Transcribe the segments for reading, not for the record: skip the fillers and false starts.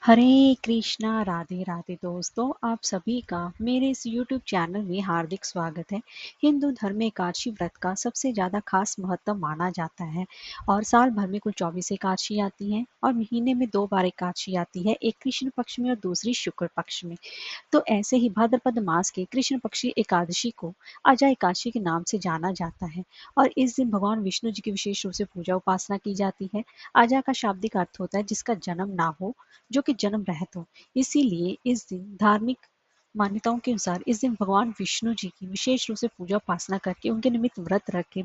हरे कृष्णा राधे राधे दोस्तों, आप सभी का मेरे इस YouTube चैनल में हार्दिक स्वागत है। हिंदू धर्म में एकादशी व्रत का सबसे ज़्यादा खास महत्व माना जाता है और साल भर में कुल 24 एकादशी आती हैं और महीने में 2 बार एकादशी आती है, एक कृष्ण पक्ष में और दूसरी शुक्ल पक्ष में। तो ऐसे ही भाद्रपद मास के कृष्ण पक्षी एकादशी को अजा एकादशी के नाम से जाना जाता है और इस दिन भगवान विष्णु जी की विशेष रूप से पूजा उपासना की जाती है। अजा का शाब्दिक अर्थ होता है जिसका जन्म ना हो, जो कि जन्म रहित हो। इसीलिए इस दिन धार्मिक मान्यताओं के अनुसार इस दिन भगवान विष्णु जी की विशेष रूप से पूजा उपासना करके उनके निमित्त व्रत रख के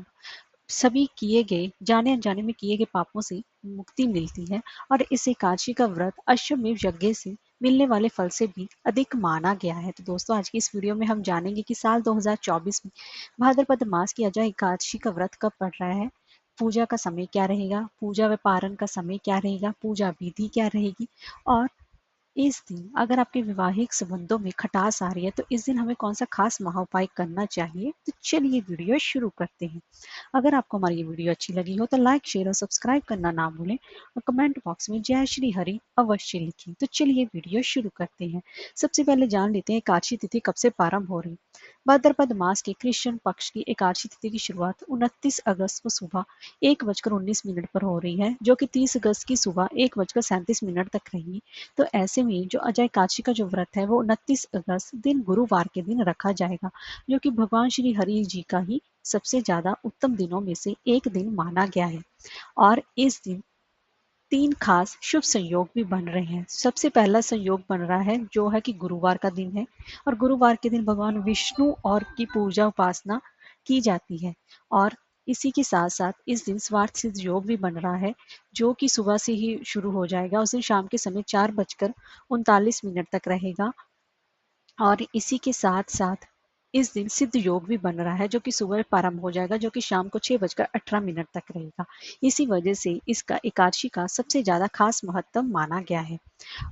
सभी किए गए जाने अनजाने में किए गए पापों से मुक्ति मिलती है और इस एकादशी का व्रत अश्वमेव यज्ञ से मिलने वाले फल से भी अधिक माना गया है। तो दोस्तों, आज की इस वीडियो में हम जानेंगे कि साल 2024 में भाद्रपद मास की अजा एकादशी का व्रत कब पड़ रहा है, पूजा का समय क्या रहेगा, पूजा व पारण का समय क्या रहेगा, पूजा विधि क्या रहेगी और इस दिन अगर आपके वैवाहिक संबंधों में खटास आ रही है तो इस दिन हमें कौन सा खास महाउपाय करना चाहिए। तो चलिए वीडियो शुरू करते हैं। अगर आपको हमारी ये वीडियो अच्छी लगी हो तो लाइक शेयर और सब्सक्राइब करना ना भूलें और कमेंट बॉक्स में जय श्री हरि अवश्य लिखें। तो चलिए वीडियो शुरू करते हैं। सबसे पहले जान लेते हैं एकादशी तिथि कब से प्रारंभ हो रही। भाद्रपद मास के कृष्ण पक्ष की एकादशी तिथि की शुरुआत 29 अगस्त को सुबह 1:19 पर हो रही है, जो कि 30 अगस्त की सुबह 1:37 तक रहेगी। तो ऐसे में जो अजय एकादशी का जो व्रत है वो 29 अगस्त दिन गुरुवार के दिन रखा जाएगा, जो कि भगवान श्री हरि जी का ही सबसे ज्यादा उत्तम दिनों में से एक दिन माना गया है। और इस दिन 3 खास शुभ संयोग भी बन रहे हैं। सबसे पहला संयोग बन रहा है जो है कि गुरुवार का दिन है और गुरुवार के दिन भगवान विष्णु और की पूजा उपासना की जाती है और इसी के साथ साथ इस दिन स्वार्थ सिद्ध योग भी बन रहा है, जो कि सुबह से ही शुरू हो जाएगा। उस दिन शाम के समय 4:39 तक रहेगा और इसी के साथ साथ इस दिन सिद्ध योग भी बन रहा है, जो कि सुबह प्रारंभ हो जाएगा, जो कि शाम को 6:18 तक रहेगा। इसी वजह से इसका एकादशी का सबसे ज्यादा खास महत्व माना गया है।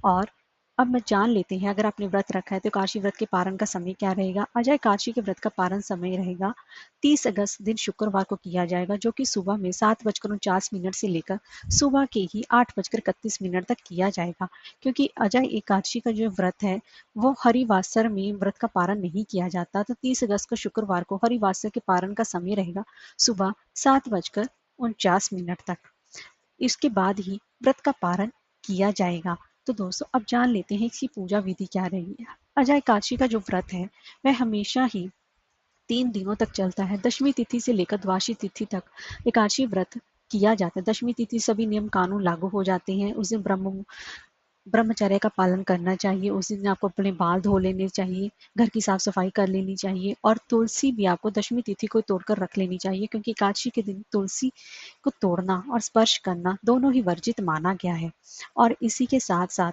और अब मैं जान लेते हैं अगर आपने व्रत रखा है तो एकादशी व्रत के पारण का समय क्या रहेगा। अजय एकादशी के व्रत का पारण समय रहेगा 30 अगस्त दिन शुक्रवार को किया जाएगा, जो कि सुबह में 7:49 से लेकर सुबह के ही 8:31 तक किया जाएगा। क्योंकि अजय एकादशी का जो व्रत है वो हरिवासर में व्रत का पारण नहीं किया जाता, तो 30 अगस्त को शुक्रवार को हरिवासर के पारण का समय रहेगा सुबह 7:49 तक। इसके बाद ही व्रत का पारण किया जाएगा। तो दोस्तों, अब जान लेते हैं इसकी पूजा विधि क्या रहेगी। अजय एकादशी का जो व्रत है वह हमेशा ही 3 दिनों तक चलता है। दशमी तिथि से लेकर द्वादशी तिथि तक एकादशी व्रत किया जाता है। दशमी तिथि सभी नियम कानून लागू हो जाते हैं। उस दिन ब्रह्मचर्य का पालन करना चाहिए। उस दिन आपको अपने बाल धो लेने चाहिए, घर की साफ सफाई कर लेनी चाहिए और तुलसी भी आपको दशमी तिथि को तोड़कर रख लेनी चाहिए, क्योंकि एकादशी के दिन तुलसी को तोड़ना और स्पर्श करना दोनों ही वर्जित माना गया है। और इसी के साथ साथ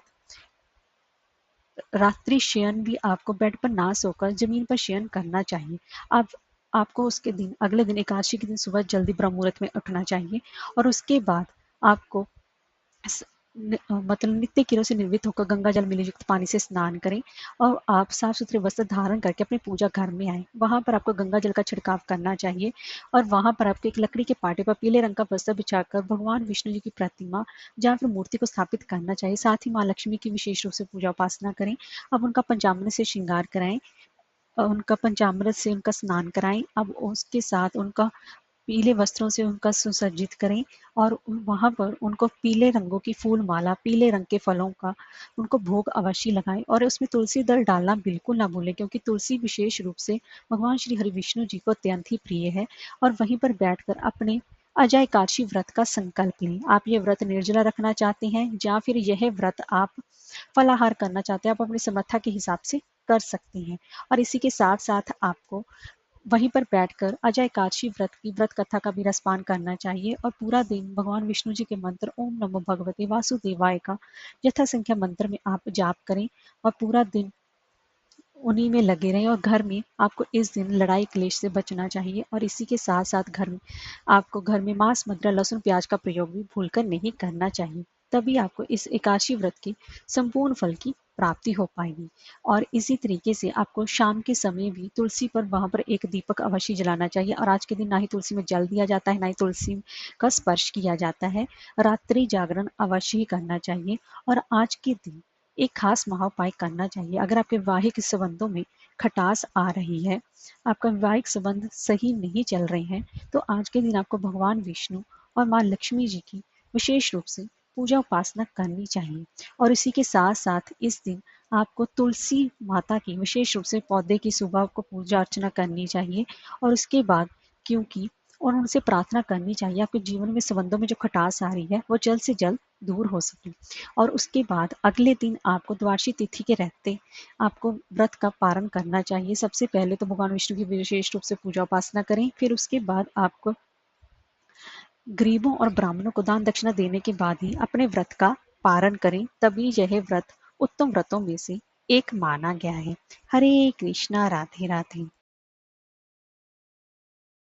रात्रि शयन भी आपको बेड पर ना सोकर जमीन पर शयन करना चाहिए। आप आपको उसके दिन अगले दिन एकादशी के दिन सुबह जल्दी ब्रह्म मुहूर्त में उठना चाहिए और उसके बाद आपको मतलब नित्य किरों से निर्मित होकर गंगा जल मिले युक्त पानी से स्नान करें और आप साफ सुथरे वस्त्र धारण करके अपनी पूजा घर में आए। वहां पर आपको गंगा जल का छिड़काव करना चाहिए और वहां पर आपको एक लकड़ी के पाटे पर पीले रंग का वस्त्र बिछाकर भगवान विष्णु जी की प्रतिमा या फिर मूर्ति को स्थापित करना चाहिए। साथ ही माँ लक्ष्मी की विशेष रूप से पूजा उपासना करें। अब उनका पंचामृत से श्रृंगार कराएं, उनका पंचामृत से उनका स्नान कराएं। अब उसके साथ उनका पीले वस्त्रों से उनका सुसज्जित करें और वहां पर उनको पीले रंगों की फूल माला, पीले रंग के फलों का उनको भोग अवश्य लगाएं और उसमें तुलसी दल डालना बिल्कुल ना भूलें, क्योंकि तुलसी विशेष रूप से भगवान श्री हरि विष्णु जी को अत्यंत ही प्रिय है। और वहीं पर बैठकर अपने अजय एकादशी व्रत का संकल्प लें। आप ये व्रत निर्जला रखना चाहते हैं या फिर यह व्रत आप फलाहार करना चाहते हैं, आप अपनी समर्था के हिसाब से कर सकते हैं। और इसी के साथ साथ आपको वहीं पर बैठकर अजय एकादशी व्रत की व्रत कथा का भी रसपान करना चाहिए और पूरा दिन भगवान विष्णु जी के मंत्र ओम नमो भगवते वासुदेवाय का यथा संख्या मंत्र में आप जाप करें और पूरा दिन उन्हीं में लगे रहें। और घर में आपको इस दिन लड़ाई क्लेश से बचना चाहिए और इसी के साथ साथ आपको घर में मांस मदिरा लहसुन प्याज का प्रयोग भी भूलकर नहीं करना चाहिए। तभी आपको इस एकादशी व्रत के संपूर्ण फल की प्राप्ति हो पाएगी। और इसी तरीके से आपको शाम के समय भी तुलसी पर वहाँ पर एक दीपक अवश्य जलाना चाहिए। और आज के दिन ना ही तुलसी में जल दिया जाता है, ना ही तुलसी का स्पर्श किया जाता है। रात्रि जागरण अवश्य ही करना चाहिए। और आज के दिन एक खास महाउपाय करना चाहिए। अगर आपके वैवाहिक संबंधों में खटास आ रही है, आपका वैवाहिक संबंध सही नहीं चल रहे हैं, तो आज के दिन आपको भगवान विष्णु और माँ लक्ष्मी जी की विशेष रूप से पूजा उपासना करनी चाहिए। और इसी के साथ साथ इस दिन आपको तुलसी माता की विशेष रूप से पौधे की सुबह आपको पूजा अर्चना करनी चाहिए। और उसके बाद क्योंकि और उनसे प्रार्थना करनी चाहिए आपके जीवन में संबंधों में जो खटास आ रही है वो जल्द से जल्द दूर हो सके। और उसके बाद अगले दिन आपको द्वादशी तिथि के रहते आपको व्रत का पारण करना चाहिए। सबसे पहले तो भगवान विष्णु की विशेष रूप से पूजा उपासना करें, फिर उसके बाद आपको गरीबों और ब्राह्मणों को दान दक्षिणा देने के बाद ही अपने व्रत का पारण करें, तभी यह व्रत उत्तम व्रतों में से एक माना गया है। हरे कृष्णा, राधे राधे।